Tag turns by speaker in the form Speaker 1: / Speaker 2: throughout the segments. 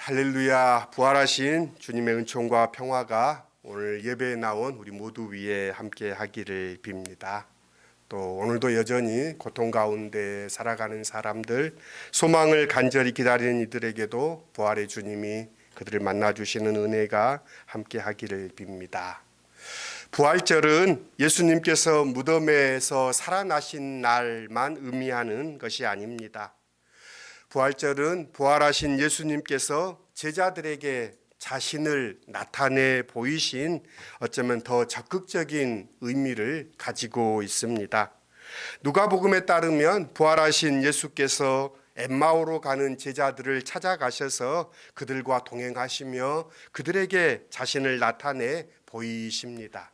Speaker 1: 할렐루야. 부활하신 주님의 은총과 평화가 오늘 예배에 나온 우리 모두 위에 함께 하기를 빕니다. 또 오늘도 여전히 고통 가운데 살아가는 사람들, 소망을 간절히 기다리는 이들에게도 부활의 주님이 그들을 만나주시는 은혜가 함께 하기를 빕니다. 부활절은 예수님께서 무덤에서 살아나신 날만 의미하는 것이 아닙니다. 부활절은 부활하신 예수님께서 제자들에게 자신을 나타내 보이신 어쩌면 더 적극적인 의미를 가지고 있습니다. 누가복음에 따르면 부활하신 예수께서 엠마오로 가는 제자들을 찾아가셔서 그들과 동행하시며 그들에게 자신을 나타내 보이십니다.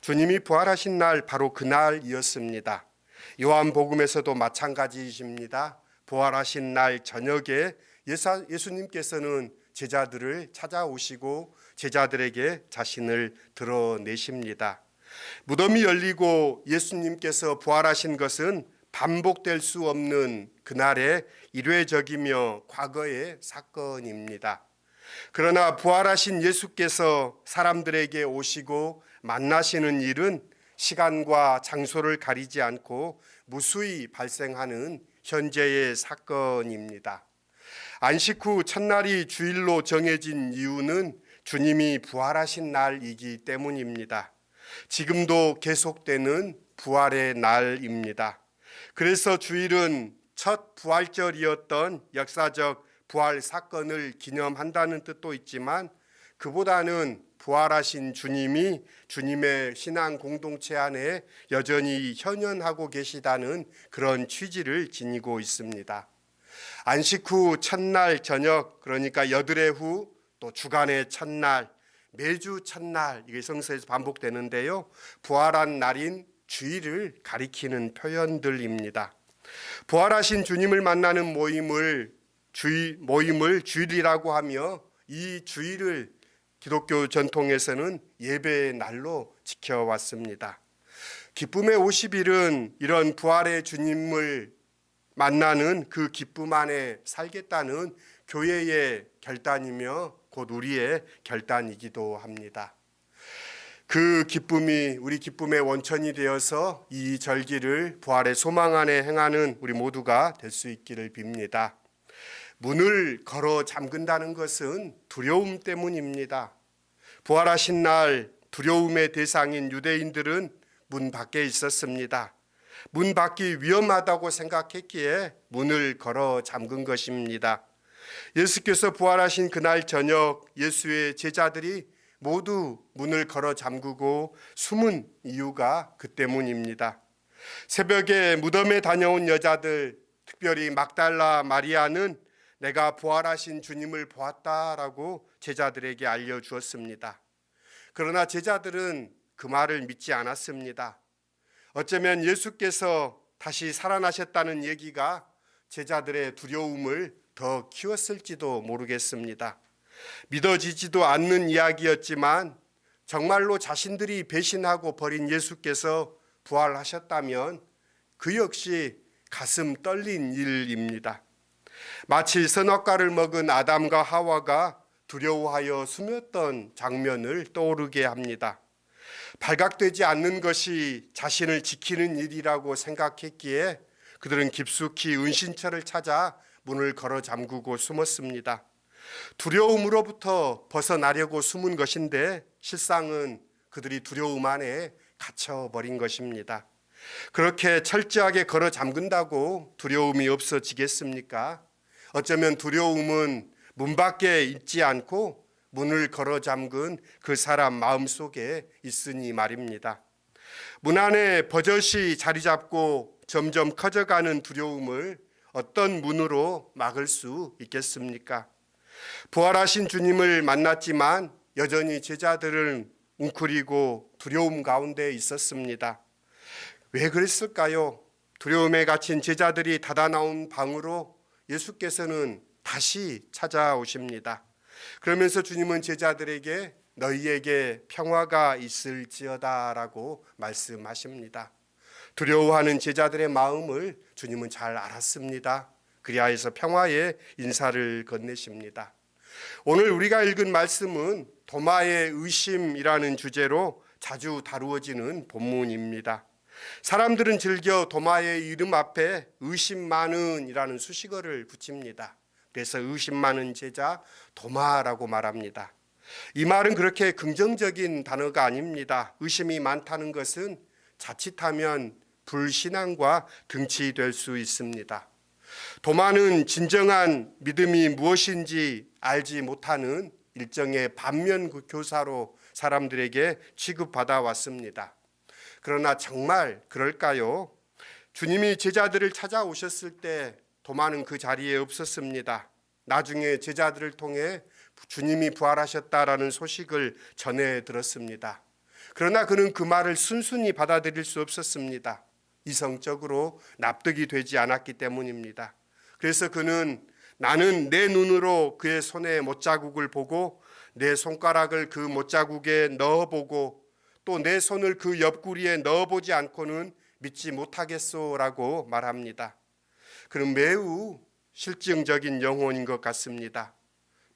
Speaker 1: 주님이 부활하신 날 바로 그날이었습니다. 요한복음에서도 마찬가지이십니다. 부활하신 날 저녁에 예수님께서는 제자들을 찾아오시고 제자들에게 자신을 드러내십니다. 무덤이 열리고 예수님께서 부활하신 것은 반복될 수 없는 그날의 일회적이며 과거의 사건입니다. 그러나 부활하신 예수께서 사람들에게 오시고 만나시는 일은 시간과 장소를 가리지 않고 무수히 발생하는 현재의 사건입니다. 안식 후 첫날이 주일로 정해진 이유는 주님이 부활하신 날이기 때문입니다. 지금도 계속되는 부활의 날입니다. 그래서 주일은 첫 부활절이었던 역사적 부활 사건을 기념한다는 뜻도 있지만 그보다는 부활하신 주님이 주님의 신앙 공동체 안에 여전히 현현하고 계시다는 그런 취지를 지니고 있습니다. 안식 후 첫날 저녁, 그러니까 여드레 후 또 주간의 첫날, 매주 첫날, 이게 성서에서 반복되는데요. 부활한 날인 주일을 가리키는 표현들입니다. 부활하신 주님을 만나는 모임을 주일이라고 하며 이 주일을 기독교 전통에서는 예배의 날로 지켜왔습니다. 기쁨의 50일은 이런 부활의 주님을 만나는 그 기쁨 안에 살겠다는 교회의 결단이며 곧 우리의 결단이기도 합니다. 그 기쁨이 우리 기쁨의 원천이 되어서 이 절기를 부활의 소망 안에 행하는 우리 모두가 될 수 있기를 빕니다. 문을 걸어 잠근다는 것은 두려움 때문입니다. 부활하신 날 두려움의 대상인 유대인들은 문 밖에 있었습니다. 문 밖이 위험하다고 생각했기에 문을 걸어 잠근 것입니다. 예수께서 부활하신 그날 저녁 예수의 제자들이 모두 문을 걸어 잠그고 숨은 이유가 그 때문입니다. 새벽에 무덤에 다녀온 여자들, 특별히 막달라 마리아는 내가 부활하신 주님을 보았다라고 제자들에게 알려주었습니다. 그러나 제자들은 그 말을 믿지 않았습니다. 어쩌면 예수께서 다시 살아나셨다는 얘기가 제자들의 두려움을 더 키웠을지도 모르겠습니다. 믿어지지도 않는 이야기였지만 정말로 자신들이 배신하고 버린 예수께서 부활하셨다면 그 역시 가슴 떨린 일입니다. 마치 선악과를 먹은 아담과 하와가 두려워하여 숨었던 장면을 떠오르게 합니다. 발각되지 않는 것이 자신을 지키는 일이라고 생각했기에 그들은 깊숙이 은신처를 찾아 문을 걸어 잠그고 숨었습니다. 두려움으로부터 벗어나려고 숨은 것인데 실상은 그들이 두려움 안에 갇혀버린 것입니다. 그렇게 철저하게 걸어 잠근다고 두려움이 없어지겠습니까? 어쩌면 두려움은 문 밖에 있지 않고 문을 걸어 잠근 그 사람 마음속에 있으니 말입니다. 문 안에 버젓이 자리 잡고 점점 커져가는 두려움을 어떤 문으로 막을 수 있겠습니까? 부활하신 주님을 만났지만 여전히 제자들은 웅크리고 두려움 가운데 있었습니다. 왜 그랬을까요? 두려움에 갇힌 제자들이 닫아 나온 방으로 예수께서는 다시 찾아오십니다. 그러면서 주님은 제자들에게 너희에게 평화가 있을지어다 라고 말씀하십니다. 두려워하는 제자들의 마음을 주님은 잘 알았습니다. 그리하여서 평화의 인사를 건네십니다. 오늘 우리가 읽은 말씀은 도마의 의심이라는 주제로 자주 다루어지는 본문입니다. 사람들은 즐겨 도마의 이름 앞에 의심 많은이라는 수식어를 붙입니다. 그래서 의심 많은 제자 도마라고 말합니다. 이 말은 그렇게 긍정적인 단어가 아닙니다. 의심이 많다는 것은 자칫하면 불신앙과 등치될 수 있습니다. 도마는 진정한 믿음이 무엇인지 알지 못하는 일종의 반면 교사로 사람들에게 취급받아 왔습니다. 그러나 정말 그럴까요? 주님이 제자들을 찾아오셨을 때 도마는 그 자리에 없었습니다. 나중에 제자들을 통해 주님이 부활하셨다라는 소식을 전해 들었습니다. 그러나 그는 그 말을 순순히 받아들일 수 없었습니다. 이성적으로 납득이 되지 않았기 때문입니다. 그래서 그는 나는 내 눈으로 그의 손에 못자국을 보고 내 손가락을 그 못자국에 넣어보고 또 내 손을 그 옆구리에 넣어보지 않고는 믿지 못하겠소라고 말합니다. 그는 매우 실증적인 영혼인 것 같습니다.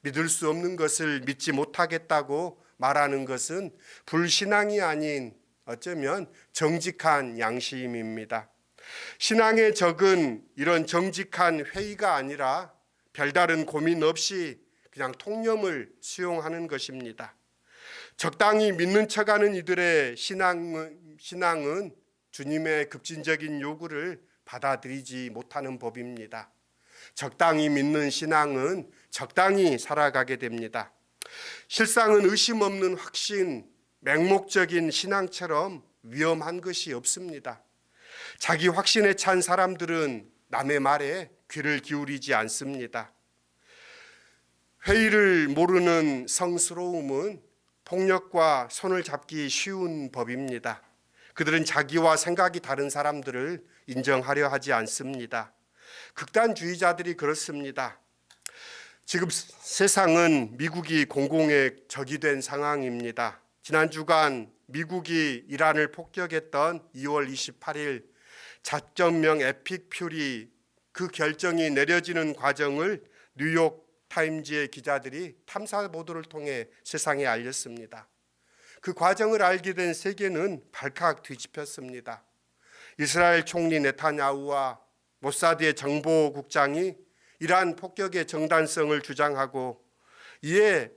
Speaker 1: 믿을 수 없는 것을 믿지 못하겠다고 말하는 것은 불신앙이 아닌 어쩌면 정직한 양심입니다. 신앙의 적은 이런 정직한 회의가 아니라 별다른 고민 없이 그냥 통념을 수용하는 것입니다. 적당히 믿는 척하는 이들의 신앙은 주님의 급진적인 요구를 받아들이지 못하는 법입니다. 적당히 믿는 신앙은 적당히 살아가게 됩니다. 실상은 의심 없는 확신, 맹목적인 신앙처럼 위험한 것이 없습니다. 자기 확신에 찬 사람들은 남의 말에 귀를 기울이지 않습니다. 회의를 모르는 성스러움은 폭력과 손을 잡기 쉬운 법입니다. 그들은 자기와 생각이 다른 사람들을 인정하려 하지 않습니다. 극단주의자들이 그렇습니다. 지금 세상은 미국이 공공의 적이 된 상황입니다. 지난 주간 미국이 이란을 폭격했던 2월 28일 작전명 에픽 퓨리 그 결정이 내려지는 과정을 뉴욕 타임즈의 기자들이 탐사 보도를 통해 세상에 알렸습니다. 그 과정을 알게 된 세계는 발칵 뒤집혔습니다. 이스라엘 총리 네타냐후와 모사드의 정보국장이 이란 폭격의 정당성을 주장하고 이에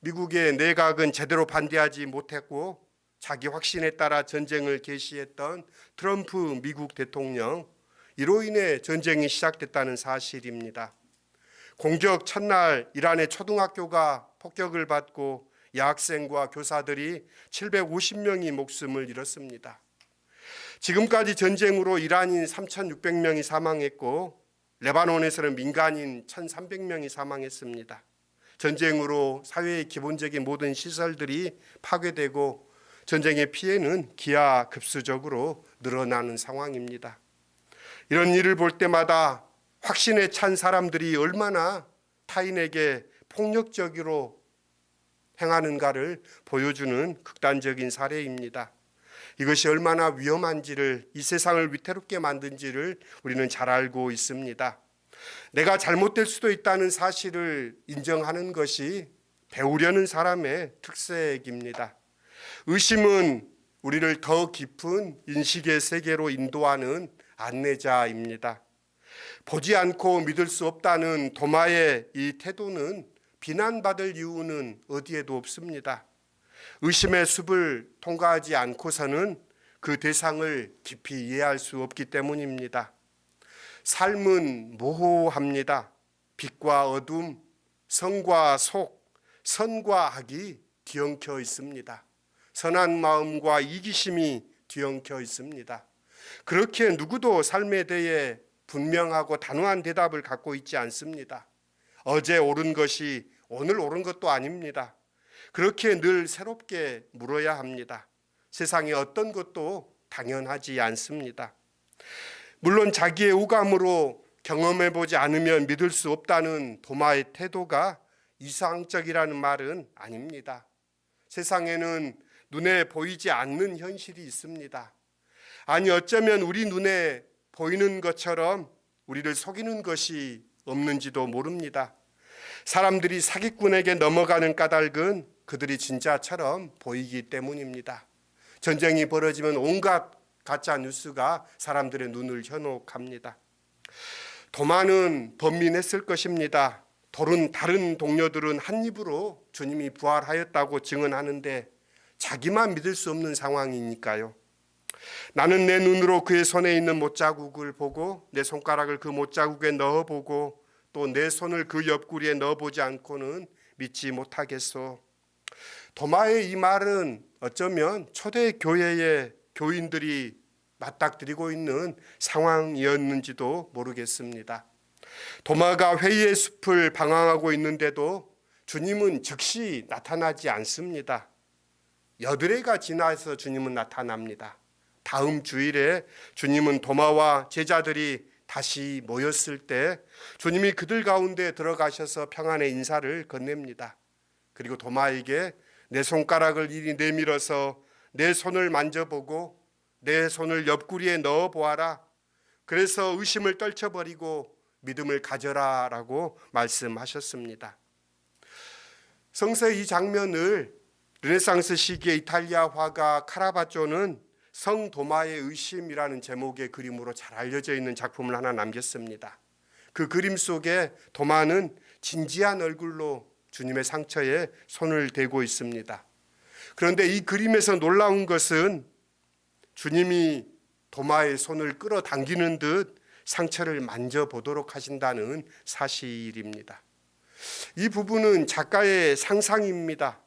Speaker 1: 미국의 내각은 제대로 반대하지 못했고 자기 확신에 따라 전쟁을 개시했던 트럼프 미국 대통령, 이로 인해 전쟁이 시작됐다는 사실입니다. 공격 첫날 이란의 초등학교가 폭격을 받고 여학생과 교사들이 750명이 목숨을 잃었습니다. 지금까지 전쟁으로 이란인 3,600명이 사망했고 레바논에서는 민간인 1,300명이 사망했습니다. 전쟁으로 사회의 기본적인 모든 시설들이 파괴되고 전쟁의 피해는 기하급수적으로 늘어나는 상황입니다. 이런 일을 볼 때마다 확신에 찬 사람들이 얼마나 타인에게 폭력적으로 행하는가를 보여주는 극단적인 사례입니다. 이것이 얼마나 위험한지를, 이 세상을 위태롭게 만든지를 우리는 잘 알고 있습니다. 내가 잘못될 수도 있다는 사실을 인정하는 것이 배우려는 사람의 특색입니다. 의심은 우리를 더 깊은 인식의 세계로 인도하는 안내자입니다. 보지 않고 믿을 수 없다는 도마의 이 태도는 비난받을 이유는 어디에도 없습니다. 의심의 숲을 통과하지 않고서는 그 대상을 깊이 이해할 수 없기 때문입니다. 삶은 모호합니다. 빛과 어둠, 성과 속, 선과 악이 뒤엉켜 있습니다. 선한 마음과 이기심이 뒤엉켜 있습니다. 그렇게 누구도 삶에 대해 분명하고 단호한 대답을 갖고 있지 않습니다. 어제 옳은 것이 오늘 옳은 것도 아닙니다. 그렇게 늘 새롭게 물어야 합니다. 세상에 어떤 것도 당연하지 않습니다. 물론 자기의 오감으로 경험해보지 않으면 믿을 수 없다는 도마의 태도가 이상적이라는 말은 아닙니다. 세상에는 눈에 보이지 않는 현실이 있습니다. 아니 어쩌면 우리 눈에 보이는 것처럼 우리를 속이는 것이 없는지도 모릅니다. 사람들이 사기꾼에게 넘어가는 까닭은 그들이 진짜처럼 보이기 때문입니다. 전쟁이 벌어지면 온갖 가짜 뉴스가 사람들의 눈을 현혹합니다. 도마는 번민했을 것입니다. 다른 동료들은 한 입으로 주님이 부활하였다고 증언하는데 자기만 믿을 수 없는 상황이니까요. 나는 내 눈으로 그의 손에 있는 못자국을 보고 내 손가락을 그 못자국에 넣어보고 또 내 손을 그 옆구리에 넣어보지 않고는 믿지 못하겠소. 도마의 이 말은 어쩌면 초대교회의 교인들이 맞닥뜨리고 있는 상황이었는지도 모르겠습니다. 도마가 회의의 숲을 방황하고 있는데도 주님은 즉시 나타나지 않습니다. 여드레가 지나서 주님은 나타납니다. 다음 주일에 주님은 도마와 제자들이 다시 모였을 때 주님이 그들 가운데 들어가셔서 평안의 인사를 건넵니다. 그리고 도마에게 내 손가락을 이리 내밀어서 내 손을 만져보고 내 손을 옆구리에 넣어보아라. 그래서 의심을 떨쳐버리고 믿음을 가져라 라고 말씀하셨습니다. 성서의 이 장면을 르네상스 시기의 이탈리아 화가 카라바조는 성 도마의 의심이라는 제목의 그림으로 잘 알려져 있는 작품을 하나 남겼습니다. 그 그림 속에 도마는 진지한 얼굴로 주님의 상처에 손을 대고 있습니다. 그런데 이 그림에서 놀라운 것은 주님이 도마의 손을 끌어당기는 듯 상처를 만져보도록 하신다는 사실입니다. 이 부분은 작가의 상상입니다.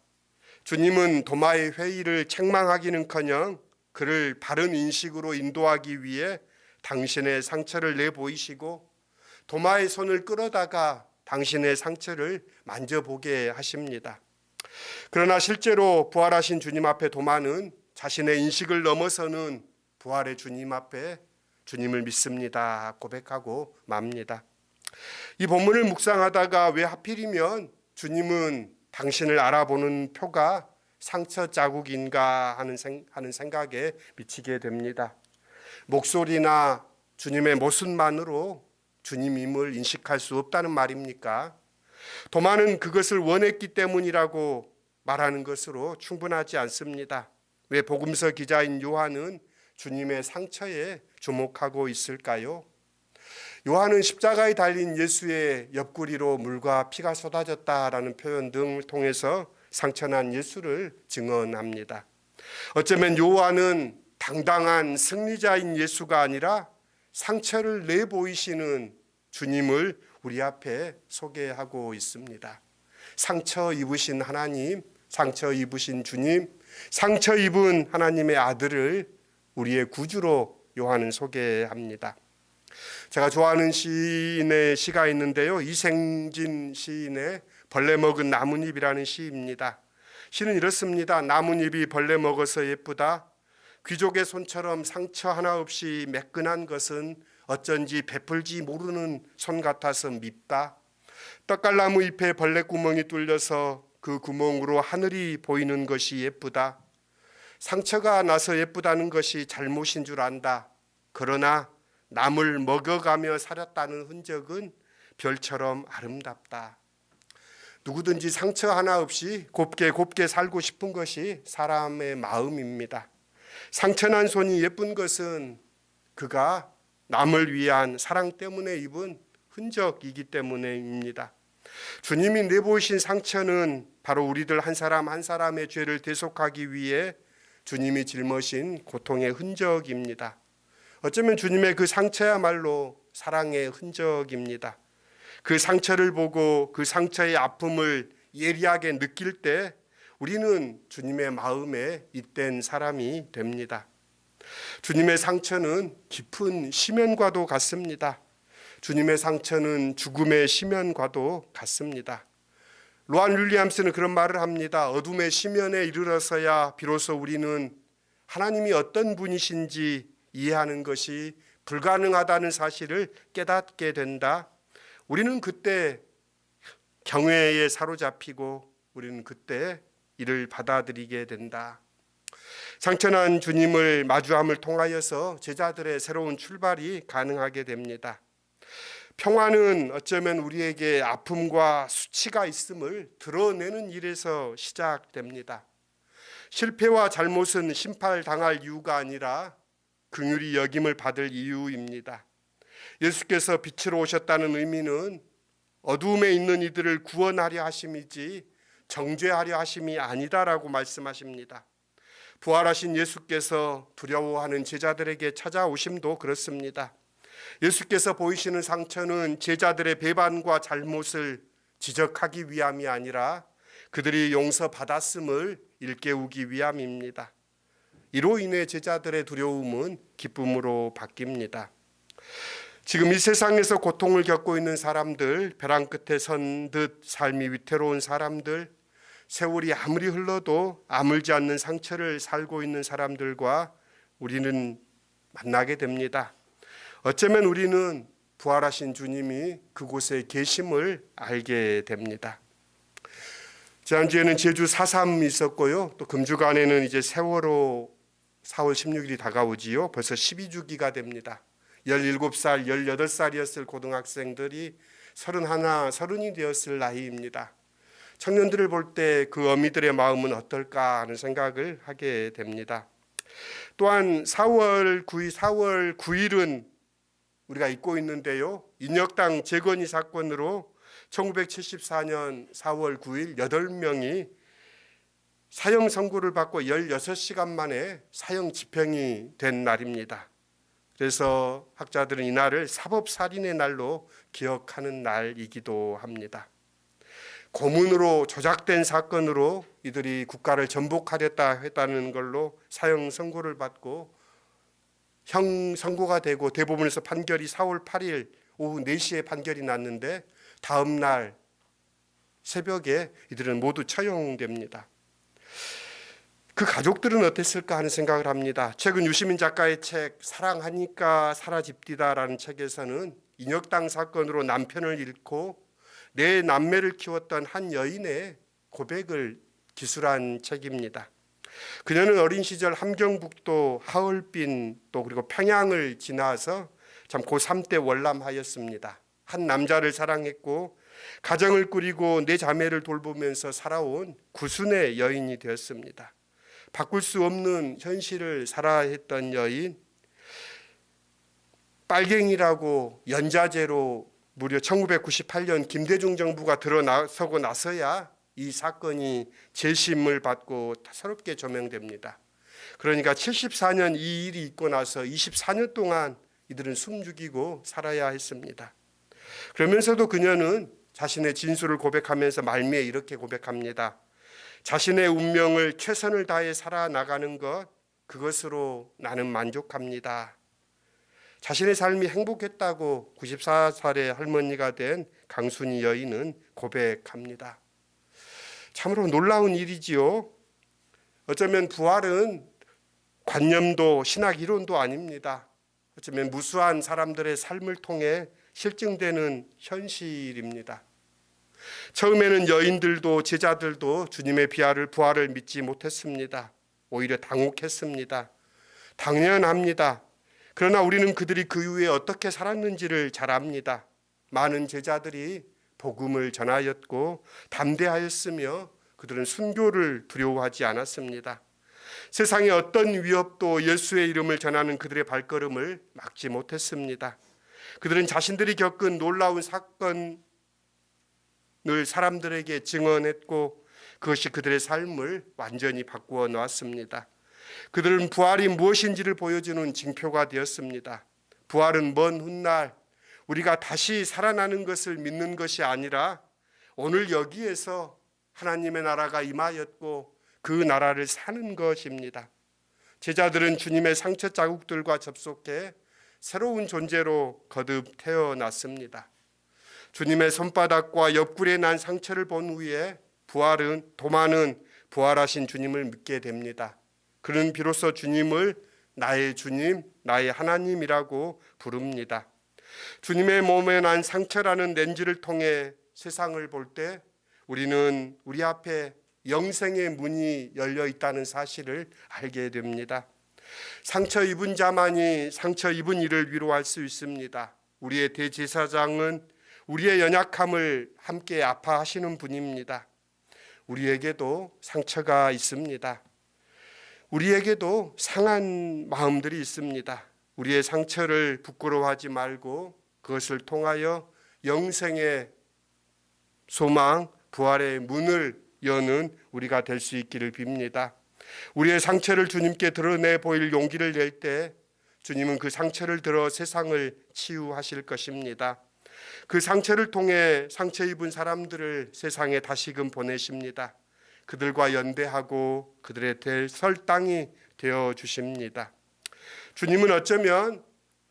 Speaker 1: 주님은 도마의 회의를 책망하기는커녕 그를 바른 인식으로 인도하기 위해 당신의 상처를 내보이시고 도마의 손을 끌어다가 당신의 상처를 만져보게 하십니다. 그러나 실제로 부활하신 주님 앞에 도마는 자신의 인식을 넘어서는 부활의 주님 앞에 주님을 믿습니다 고백하고 맙니다. 이 본문을 묵상하다가 왜 하필이면 주님은 당신을 알아보는 표가 상처 자국인가 하는 생각에 미치게 됩니다. 목소리나 주님의 모습만으로 주님임을 인식할 수 없다는 말입니까? 도마는 그것을 원했기 때문이라고 말하는 것으로 충분하지 않습니다. 왜 복음서 기자인 요한은 주님의 상처에 주목하고 있을까요? 요한은 십자가에 달린 예수의 옆구리로 물과 피가 쏟아졌다라는 표현 등을 통해서 상처난 예수를 증언합니다. 어쩌면 요한은 당당한 승리자인 예수가 아니라 상처를 내보이시는 주님을 우리 앞에 소개하고 있습니다. 상처 입으신 하나님, 상처 입으신 주님, 상처 입은 하나님의 아들을 우리의 구주로 요한은 소개합니다. 제가 좋아하는 시인의 시가 있는데요. 이생진 시인의 벌레 먹은 나뭇잎이라는 시입니다. 시는 이렇습니다. 나뭇잎이 벌레 먹어서 예쁘다. 귀족의 손처럼 상처 하나 없이 매끈한 것은 어쩐지 베풀지 모르는 손 같아서 밉다. 떡갈나무 잎에 벌레 구멍이 뚫려서 그 구멍으로 하늘이 보이는 것이 예쁘다. 상처가 나서 예쁘다는 것이 잘못인 줄 안다. 그러나 남을 먹어가며 살았다는 흔적은 별처럼 아름답다. 누구든지 상처 하나 없이 곱게 살고 싶은 것이 사람의 마음입니다. 상처난 손이 예쁜 것은 그가 남을 위한 사랑 때문에 입은 흔적이기 때문입니다. 주님이 내보이신 상처는 바로 우리들 한 사람 한 사람의 죄를 대속하기 위해 주님이 짊어진 고통의 흔적입니다. 어쩌면 주님의 그 상처야말로 사랑의 흔적입니다. 그 상처를 보고 그 상처의 아픔을 예리하게 느낄 때 우리는 주님의 마음에 잇된 사람이 됩니다. 주님의 상처는 깊은 심연과도 같습니다. 주님의 상처는 죽음의 심연과도 같습니다. 로안 윌리엄스는 그런 말을 합니다. 어둠의 심연에 이르러서야 비로소 우리는 하나님이 어떤 분이신지 이해하는 것이 불가능하다는 사실을 깨닫게 된다. 우리는 그때 경외에 사로잡히고 우리는 그때 이를 받아들이게 된다. 상처난 주님을 마주함을 통하여서 제자들의 새로운 출발이 가능하게 됩니다. 평화는 어쩌면 우리에게 아픔과 수치가 있음을 드러내는 일에서 시작됩니다. 실패와 잘못은 심판당할 이유가 아니라 긍휼히 여김을 받을 이유입니다. 예수께서 빛으로 오셨다는 의미는 어두움에 있는 이들을 구원하려 하심이지 정죄하려 하심이 아니다라고 말씀하십니다. 부활하신 예수께서 두려워하는 제자들에게 찾아오심도 그렇습니다. 예수께서 보이시는 상처는 제자들의 배반과 잘못을 지적하기 위함이 아니라 그들이 용서받았음을 일깨우기 위함입니다. 이로 인해 제자들의 두려움은 기쁨으로 바뀝니다. 지금 이 세상에서 고통을 겪고 있는 사람들, 벼랑 끝에 선 듯 삶이 위태로운 사람들, 세월이 아무리 흘러도 아물지 않는 상처를 살고 있는 사람들과 우리는 만나게 됩니다. 어쩌면 우리는 부활하신 주님이 그곳에 계심을 알게 됩니다. 지난주에는 제주 4.3 있었고요. 또 금주간에는 이제 세월호 4월 16일이 다가오지요. 벌써 12주기가 됩니다. 17살, 18살이었을 고등학생들이 31, 30이 되었을 나이입니다. 청년들을 볼 때 그 어미들의 마음은 어떨까 하는 생각을 하게 됩니다. 또한 4월 9일은 우리가 잊고 있는데요. 인혁당 재건이 사건으로 1974년 4월 9일 8명이 사형 선고를 받고 16시간 만에 사형 집행이 된 날입니다. 그래서 학자들은 이 날을 사법살인의 날로 기억하는 날이기도 합니다. 고문으로 조작된 사건으로 이들이 국가를 전복하렸다 했다는 걸로 사형 선고를 받고 형 선고가 되고 대법원에서 판결이 4월 8일 오후 4시에 판결이 났는데 다음 날 새벽에 이들은 모두 처형됩니다. 그 가족들은 어땠을까 하는 생각을 합니다. 최근 유시민 작가의 책 사랑하니까 사라집디다라는 책에서는 인혁당 사건으로 남편을 잃고 네 남매를 키웠던 한 여인의 고백을 기술한 책입니다. 그녀는 어린 시절 함경북도 하얼빈 또 그리고 평양을 지나서 참 고3 때 월남하였습니다. 한 남자를 사랑했고 가정을 꾸리고 네 자매를 돌보면서 살아온 구순의 여인이 되었습니다. 바꿀 수 없는 현실을 살아야 했던 여인, 빨갱이라고 연좌제로 무려 1998년 김대중 정부가 들어서고 나서야 이 사건이 재심을 받고 새롭게 조명됩니다. 그러니까 74년 이 일이 있고 나서 24년 동안 이들은 숨죽이고 살아야 했습니다. 그러면서도 그녀는 자신의 진술을 고백하면서 말미에 이렇게 고백합니다. 자신의 운명을 최선을 다해 살아나가는 것, 그것으로 나는 만족합니다. 자신의 삶이 행복했다고 94살의 할머니가 된 강순희 여인은 고백합니다. 참으로 놀라운 일이지요. 어쩌면 부활은 관념도 신학 이론도 아닙니다. 어쩌면 무수한 사람들의 삶을 통해 실증되는 현실입니다. 처음에는 여인들도 제자들도 주님의 부활을 믿지 못했습니다. 오히려 당혹했습니다. 당연합니다. 그러나 우리는 그들이 그 이후에 어떻게 살았는지를 잘 압니다. 많은 제자들이 복음을 전하였고 담대하였으며 그들은 순교를 두려워하지 않았습니다. 세상의 어떤 위협도 예수의 이름을 전하는 그들의 발걸음을 막지 못했습니다. 그들은 자신들이 겪은 놀라운 사건을 사람들에게 증언했고 그것이 그들의 삶을 완전히 바꾸어 놓았습니다. 그들은 부활이 무엇인지를 보여주는 징표가 되었습니다. 부활은 먼 훗날 우리가 다시 살아나는 것을 믿는 것이 아니라 오늘 여기에서 하나님의 나라가 임하였고 그 나라를 사는 것입니다. 제자들은 주님의 상처 자국들과 접속해 새로운 존재로 거듭 태어났습니다. 주님의 손바닥과 옆구리에 난 상처를 본 후에 도마는 부활하신 주님을 믿게 됩니다. 그는 비로소 주님을 나의 주님, 나의 하나님이라고 부릅니다. 주님의 몸에 난 상처라는 렌즈를 통해 세상을 볼 때 우리는 우리 앞에 영생의 문이 열려 있다는 사실을 알게 됩니다. 상처 입은 자만이 상처 입은 이를 위로할 수 있습니다. 우리의 대제사장은 우리의 연약함을 함께 아파하시는 분입니다. 우리에게도 상처가 있습니다. 우리에게도 상한 마음들이 있습니다. 우리의 상처를 부끄러워하지 말고 그것을 통하여 영생의 소망, 부활의 문을 여는 우리가 될 수 있기를 빕니다. 우리의 상처를 주님께 드러내 보일 용기를 낼 때 주님은 그 상처를 들어 세상을 치유하실 것입니다. 그 상처를 통해 상처 입은 사람들을 세상에 다시금 보내십니다. 그들과 연대하고 그들의 설당이 되어 주십니다. 주님은 어쩌면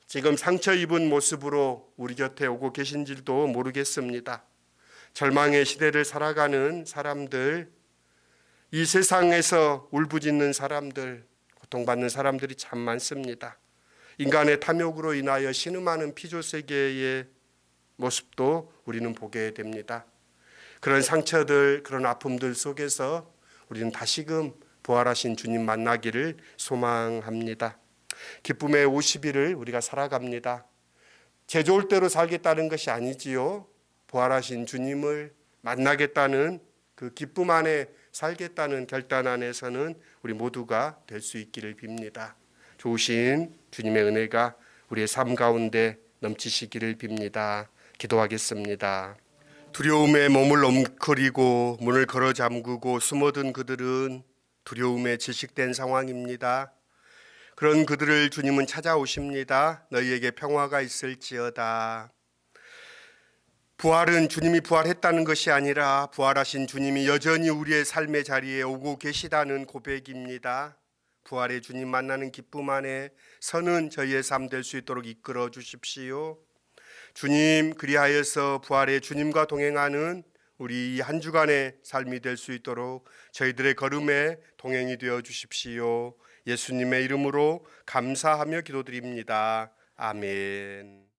Speaker 1: 지금 상처 입은 모습으로 우리 곁에 오고 계신지도 모르겠습니다. 절망의 시대를 살아가는 사람들, 이 세상에서 울부짖는 사람들, 고통받는 사람들이 참 많습니다. 인간의 탐욕으로 인하여 신음하는 피조세계의 모습도 우리는 보게 됩니다. 그런 상처들, 그런 아픔들 속에서 우리는 다시금 부활하신 주님 만나기를 소망합니다. 기쁨의 50일을 우리가 살아갑니다. 제 좋을 대로 살겠다는 것이 아니지요. 부활하신 주님을 만나겠다는 그 기쁨 안에 살겠다는 결단 안에서는 우리 모두가 될 수 있기를 빕니다. 좋으신 주님의 은혜가 우리의 삶 가운데 넘치시기를 빕니다. 기도하겠습니다. 두려움에 몸을 엉클이고 문을 걸어 잠그고 숨어든 그들은 두려움에 질식된 상황입니다. 그런 그들을 주님은 찾아오십니다. 너희에게 평화가 있을지어다. 부활은 주님이 부활했다는 것이 아니라 부활하신 주님이 여전히 우리의 삶의 자리에 오고 계시다는 고백입니다. 부활의 주님 만나는 기쁨 안에 서는 저희의 삶 될 수 있도록 이끌어 주십시오. 주님, 그리하여서 부활의 주님과 동행하는 우리 한 주간의 삶이 될 수 있도록 저희들의 걸음에 동행이 되어 주십시오. 예수님의 이름으로 감사하며 기도드립니다. 아멘.